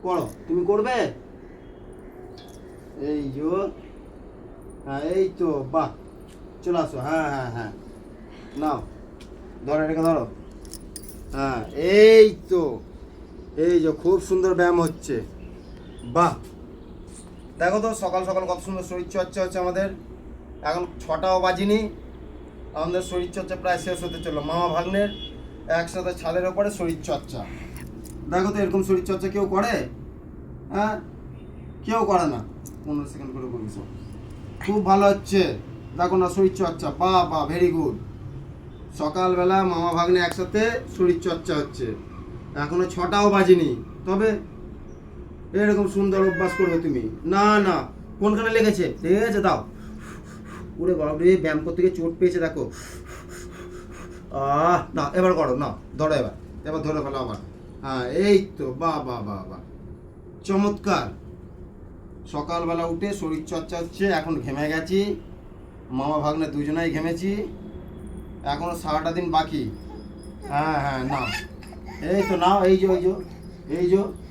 করো, তুমি করবে? এই যে, হ্যাঁ এই তো, বাহ, চলে আসো, হ্যাঁ হ্যাঁ হ্যাঁ, নাও, ধরো, এটাকে ধরো, হ্যাঁ এই তো, এই যে খুব সুন্দর ব্যায়াম হচ্ছে, বাহ। দেখো তো সকাল সকাল কত সুন্দর শরীরচর্চা হচ্ছে আমাদের। এখন 6টাও বাজিনি, আমাদের শরীরচর্চা প্রায় শেষ হতে চললো। মামা ভাগ্নের একসাথে ছাদের ওপরে শরীরচর্চা। দেখো তো এরকম শরীরচর্চা কেউ করে? হ্যাঁ, কেউ করে না। 15 সেকেন্ড করে করবি সব। খুব ভালো হচ্ছে, দেখো না শরীরচর্চা, বাহ বাহ, ভেরি গুড। সকালবেলা মামা ভাগ্নে একসাথে শরীরচর্চা হচ্ছে, এখনো 6টাও বাজিনি, তবে এরকম সুন্দর অভ্যাস করবে তুমি। না না, কোনখানে লেগেছে? লেগেছে, দাও। ওরে বাবরে, ব্যায়াম করতে গিয়ে চোট পেয়েছে দেখো। না, এবার করো, না ধরো, এবার এবার ধরে ফেলো আবার। হ্যাঁ এই তো, বাহ বাহ বাহ বাহ, চমৎকার। সকালবেলা উঠে শরীরচর্চা হচ্ছে, এখন ঘেমে গেছি, মামা ভাগ্নে দুজনেই ঘেমেছি, এখনো সারাটা দিন বাকি। হ্যাঁ হ্যাঁ, নাও, এই তো নাও, এই যে, এই যে, এই যে,